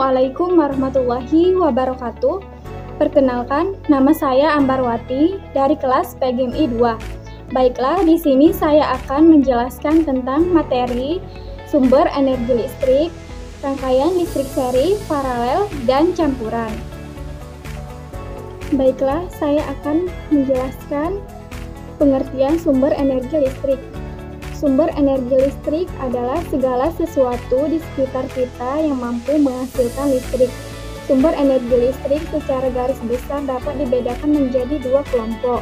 Assalamualaikum warahmatullahi wabarakatuh. Perkenalkan, nama saya Ambarwati dari kelas PGMI 2. Baiklah, di sini saya akan menjelaskan tentang materi sumber energi listrik, rangkaian listrik seri, paralel, dan campuran. Baiklah, saya akan menjelaskan pengertian sumber energi listrik. Sumber energi listrik adalah segala sesuatu di sekitar kita yang mampu menghasilkan listrik. Sumber energi listrik secara garis besar dapat dibedakan menjadi dua kelompok,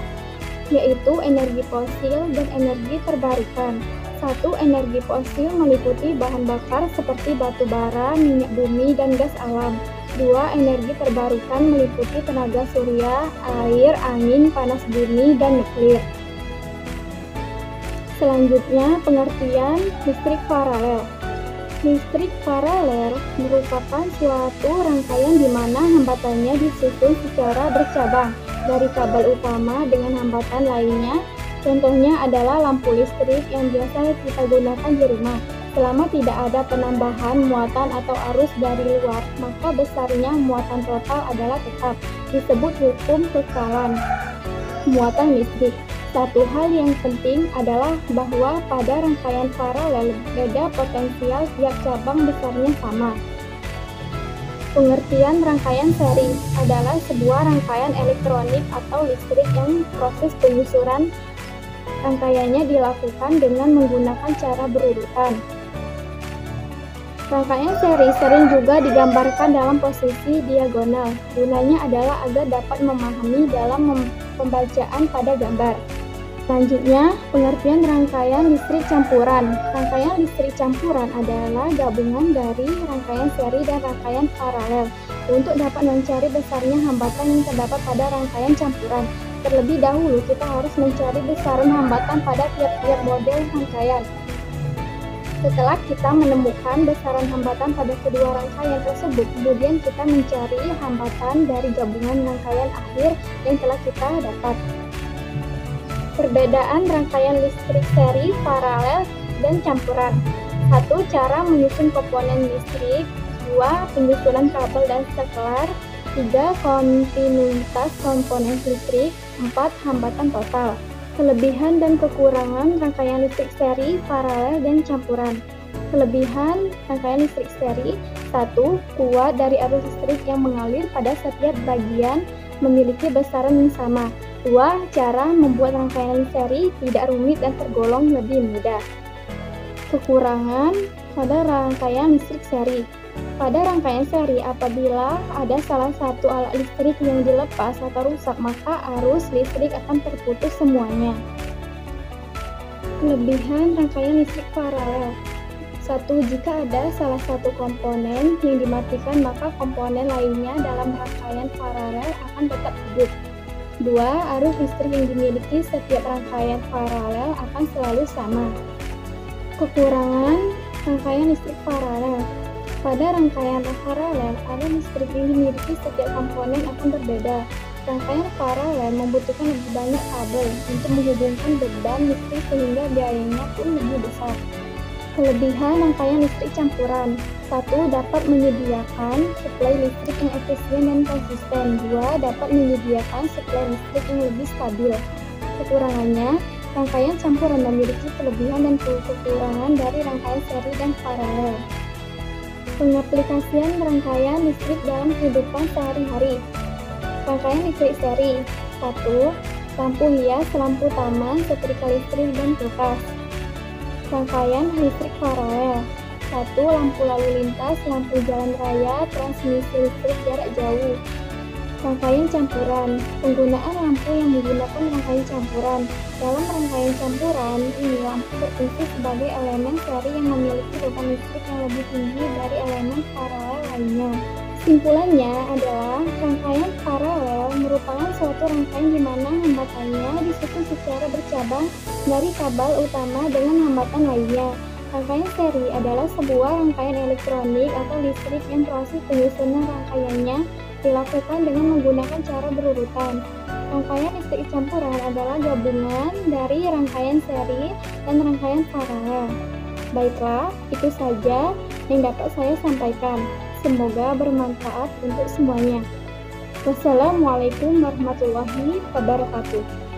yaitu energi fosil dan energi terbarukan. Satu, energi fosil meliputi bahan bakar seperti batu bara, minyak bumi, dan gas alam. Dua, energi terbarukan meliputi tenaga surya, air, angin, panas bumi, dan nuklir. Selanjutnya, pengertian listrik paralel. Listrik paralel merupakan suatu rangkaian di mana hambatannya disusun secara bercabang dari kabel utama dengan hambatan lainnya. Contohnya adalah lampu listrik yang biasa kita gunakan di rumah. Selama tidak ada penambahan muatan atau arus dari luar, maka besarnya muatan total adalah tetap. Disebut hukum kekalan muatan listrik. Satu hal yang penting adalah bahwa pada rangkaian paralel beda potensial tiap cabang besarnya sama. Pengertian rangkaian seri adalah sebuah rangkaian elektronik atau listrik yang proses penyusuran rangkaiannya dilakukan dengan menggunakan cara berurutan. Rangkaian seri sering juga digambarkan dalam posisi diagonal. Gunanya adalah agar dapat memahami dalam pembacaan pada gambar. Selanjutnya, pengertian rangkaian listrik campuran. Rangkaian listrik campuran adalah gabungan dari rangkaian seri dan rangkaian paralel untuk dapat mencari besarnya hambatan yang terdapat pada rangkaian campuran. Terlebih dahulu, kita harus mencari besaran hambatan pada tiap-tiap model rangkaian. Setelah kita menemukan besaran hambatan pada kedua rangkaian tersebut, kemudian kita mencari hambatan dari gabungan rangkaian akhir yang telah kita dapat. Perbedaan rangkaian listrik seri, paralel, dan campuran. 1. Cara menyusun komponen listrik. 2. Penyusunan kabel dan saklar. 3. Kontinuitas komponen listrik. 4. Hambatan total. Kelebihan dan kekurangan rangkaian listrik seri, paralel, dan campuran. Kelebihan rangkaian listrik seri. 1. Kuat dari arus listrik yang mengalir pada setiap bagian memiliki besaran yang sama. 2. Cara membuat rangkaian seri tidak rumit dan tergolong lebih mudah. Kekurangan pada rangkaian listrik seri. Pada rangkaian seri, apabila ada salah satu alat listrik yang dilepas atau rusak, maka arus listrik akan terputus semuanya. Kelebihan rangkaian listrik paralel. 1. Jika ada salah satu komponen yang dimatikan, maka komponen lainnya dalam rangkaian paralel akan tetap hidup. 2. Arus listrik yang dimiliki setiap rangkaian paralel akan selalu sama. Kekurangan rangkaian listrik paralel. Pada rangkaian paralel, arus listrik yang dimiliki setiap komponen akan berbeda. Rangkaian paralel membutuhkan lebih banyak kabel untuk menghubungkan beban listrik sehingga biayanya pun lebih besar. Kelebihan rangkaian listrik campuran. 1. Dapat menyediakan suplai listrik yang efisien dan konsisten. 2. Dapat menyediakan suplai listrik yang lebih stabil. Kekurangannya, rangkaian campuran memiliki kelebihan dan kekurangan dari rangkaian seri dan paralel. Pengaplikasian rangkaian listrik dalam kehidupan sehari-hari. Rangkaian listrik seri. 1. Lampu hias, lampu taman, setrika listrik, dan kulkas. Rangkaian listrik paralel. 1. Lampu lalu lintas, lampu jalan raya, transmisi listrik jarak jauh. Rangkaian campuran. Penggunaan lampu yang menggunakan rangkaian campuran. Dalam rangkaian campuran ini, lampu berfungsi sebagai elemen seri yang memiliki beban listrik yang lebih tinggi dari elemen paralel lainnya. Kesimpulannya adalah rangkaian paralel merupakan suatu rangkaian di mana hambatannya disusun secara bercabang dari kabel utama dengan hambatan lainnya. Rangkaian seri adalah sebuah rangkaian elektronik atau listrik yang proses penyusunan rangkaiannya dilakukan dengan menggunakan cara berurutan. Rangkaian listrik campuran adalah gabungan dari rangkaian seri dan rangkaian paralel. Baiklah, itu saja yang dapat saya sampaikan. Semoga bermanfaat untuk semuanya. Wassalamualaikum warahmatullahi wabarakatuh.